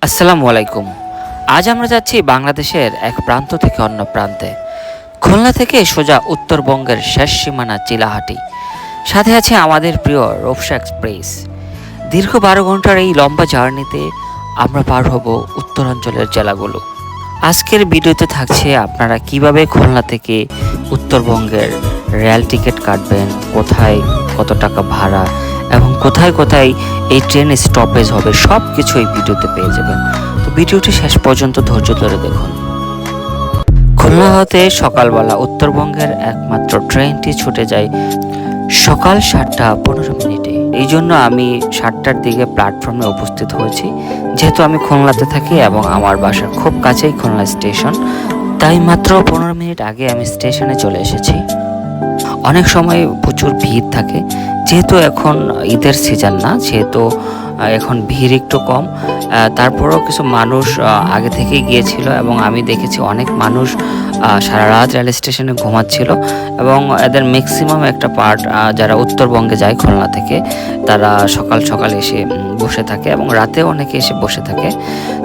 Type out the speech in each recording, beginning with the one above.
আসসালামু আলাইকুম। আজ আমরা যাচ্ছি বাংলাদেশের এক প্রান্ত থেকে অন্য প্রান্তে। খুলনা থেকে সোজা উত্তরবঙ্গের শেষ সীমানা চিলাহাটি। সাথে আছে আমাদের প্রিয় রূপসা এক্সপ্রেস। দীর্ঘ 12 ঘন্টার এই লম্বা জার্নিতে আমরা পার হব উত্তরাঞ্চলের জেলাগুলো। আজকের ভিডিওতে থাকছে আপনারা কিভাবে খুলনা থেকে উত্তরবঙ্গের রেল টিকিট কাটবেন, কোথায় কত টাকা ভাড়া এবং কোথায় কোথায় এই ট্রেন স্টপেজ হবে, সব কিছু এই ভিডিওতে পেয়ে যাবেন। তো ভিডিওটি শেষ পর্যন্ত ধৈর্য ধরে দেখুন। খুলনা হতে সকালবেলা উত্তরবঙ্গের একমাত্র ট্রেনটি ছুটে যায় সকাল 7:15। এই জন্য আমি 7টার দিকে প্ল্যাটফর্মে উপস্থিত হয়েছি। যেহেতু আমি খুলনাতে থাকি এবং আমার বাসার খুব কাছেই খুলনা স্টেশন, তাই মাত্র 15 মিনিট আগে আমি স্টেশনে চলে এসেছি। অনেক সময় প্রচুর ভিড় থাকে, যেহেতু এখন ঈদের সিজন না, সেহেতু এখন ভিড় একটু কম। তারপরেও কিছু মানুষ আগে থেকেই গিয়েছিল এবং আমি দেখেছি অনেক মানুষ সারা রাত রেল স্টেশনে ঘুমাচ্ছিল এবং এদের ম্যাক্সিমাম একটা পার্ট যারা উত্তরবঙ্গে যায় খুলনা থেকে, তারা সকাল সকাল এসে বসে থাকে এবং রাতেও অনেকে এসে বসে থাকে।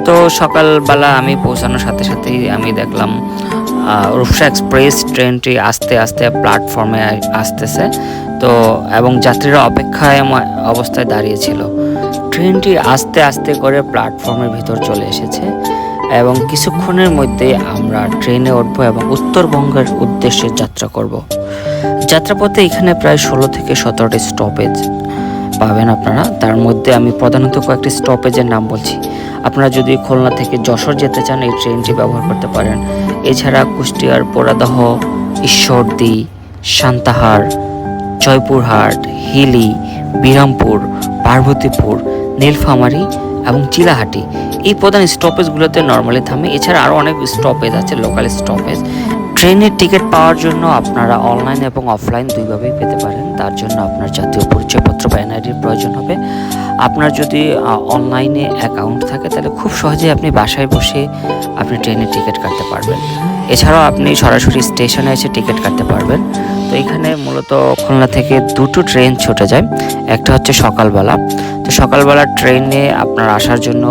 তো সকালবেলা আমি পৌঁছানোর সাথে সাথেই আমি দেখলাম রূপসা এক্সপ্রেস ট্রেনটি আস্তে আস্তে প্ল্যাটফর্মে আসতেছে। তো এবং যাত্রীরা অপেক্ষায় অবস্থায় দাঁড়িয়েছিল। ট্রেনটি আস্তে আস্তে করে প্ল্যাটফর্মের ভিতর চলে এসেছে এবং কিছুক্ষণের মধ্যে আমরা ট্রেনে উঠবো এবং উত্তরবঙ্গের উদ্দেশ্যে যাত্রা করব। যাত্রাপথে এখানে প্রায় 16 থেকে 17টি স্টপেজ পাবেন আপনারা। তার মধ্যে আমি প্রধানত কয়েকটি স্টপেজের নাম বলছি। আপনারা যদি খুলনা থেকে যশোর যেতে চান, এই ট্রেনটি ব্যবহার করতে পারেন। এছাড়া কুষ্টিয়ার পোড়াদহ, ঈশ্বরদী, সান্তাহার, জয়পুরহাট, হিলি, বিরামপুর, পার্বতীপুর, নীলফামারী এবং চিলাহাটি এই প্রধান স্টপেজগুলোতে নর্মালি থামে। এছাড়া আরও অনেক স্টপেজ আছে, লোকাল স্টপেজ। ট্রেনের টিকিট পাওয়ার জন্য আপনারা অনলাইন এবং অফলাইন দুইভাবেই পেতে পারেন। তার জন্য আপনার জাতীয় পরিচয়পত্র বা এনআইডির প্রয়োজন হবে। আপনার যদি অনলাইনে অ্যাকাউন্ট থাকে তাহলে খুব সহজেই আপনি বাসায় বসে আপনি ট্রেনের টিকিট কাটতে পারবেন। এছাড়াও আপনি সরাসরি স্টেশনে এসে টিকিট কাটতে পারবেন। তো এখানে মূলত খুলনা থেকে দুটো ট্রেন ছুটে যায়। একটা হচ্ছে সকালবেলা। তো সকালবেলা ট্রেনে আপনার আসার জন্য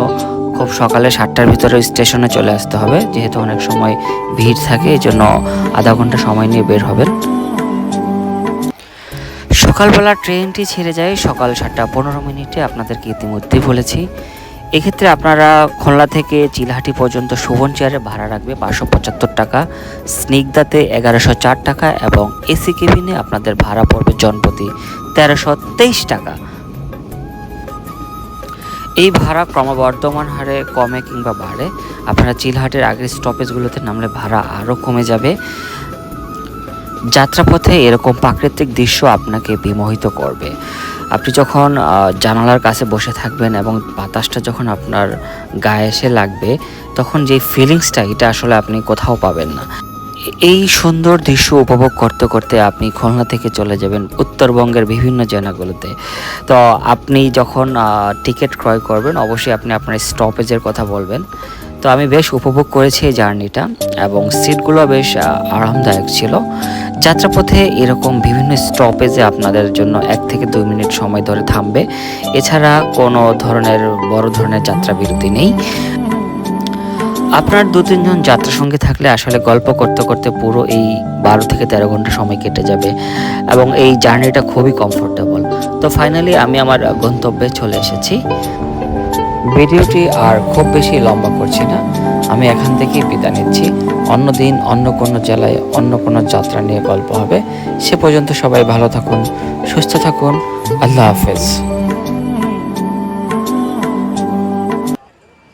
খুব সকালে 7টার ভিতরে স্টেশনে চলে আসতে হবে, যেহেতু অনেক সময় ভিড় থাকে, এই জন্য আধা ঘন্টা সময় নিয়ে বের হবেন। সকালবেলা ট্রেনটি ছেড়ে যায় সকাল 7:15। আপনাদেরকে ইতিমধ্যেই বলেছি। এক্ষেত্রে আপনারা খুলনা থেকে চিলাহাটি পর্যন্ত শোভন চেয়ারে ভাড়া রাখবে 575 টাকা, স্নিগ্ধাতে 1104 টাকা এবং এসি কেবিনে আপনাদের ভাড়া পড়বে জনপ্রতি 1323 টাকা। এই ভাড়া ক্রমবর্ধমান হারে কমে কিংবা বাড়ে। আপনারা চিলাহাটের আগের স্টপেজগুলোতে নামলে ভাড়া আরও কমে যাবে। যাত্রাপথে এরকম প্রাকৃতিক দৃশ্য আপনাকে বিমোহিত করবে। আপনি যখন জানালার কাছে বসে থাকবেন এবং বাতাসটা যখন আপনার গায়ে এসে লাগবে, তখন যে ফিলিংসটা, এটা আসলে আপনি কোথাও পাবেন না। এই সুন্দর দৃশ্য উপভোগ করতে করতে আপনি খুলনা থেকে চলে যাবেন উত্তরবঙ্গের বিভিন্ন জেলাগুলোতে। তো আপনি যখন টিকিট ক্রয় করবেন, অবশ্যই আপনি আপনার স্টপেজের কথা বলবেন। তো আমি বেশ উপভোগ করেছি এই জার্নিটা এবং সিটগুলো বেশ আরামদায়ক ছিল। যাত্রাপথে এরকম বিভিন্ন স্টপেজে আপনাদের জন্য 1 থেকে 2 মিনিট সময় ধরে থামবে। এছাড়া কোনো ধরনের বড় ধরনের যাত্রা বিরতি নেই। আপনার 2-3 জন যাত্রা সঙ্গী থাকলে আসলে গল্প করতে করতে পুরো এই 12 থেকে 13 ঘন্টা সময় কেটে যাবে এবং এই জার্নিটা খুবই কমফোর্টেবল। তো ফাইনালি আমি আমার গন্তব্যে চলে এসেছি। ভিডিওটি আর খুব বেশি লম্বা করছি না, আমি এখান থেকেই বিদায় নিচ্ছি। অন্য দিন অন্য কোনো জেলায় অন্য কোনো যাত্রা নিয়ে গল্প হবে। সে পর্যন্ত সবাই ভালো থাকুন, সুস্থ থাকুন। আল্লাহ হাফেজ।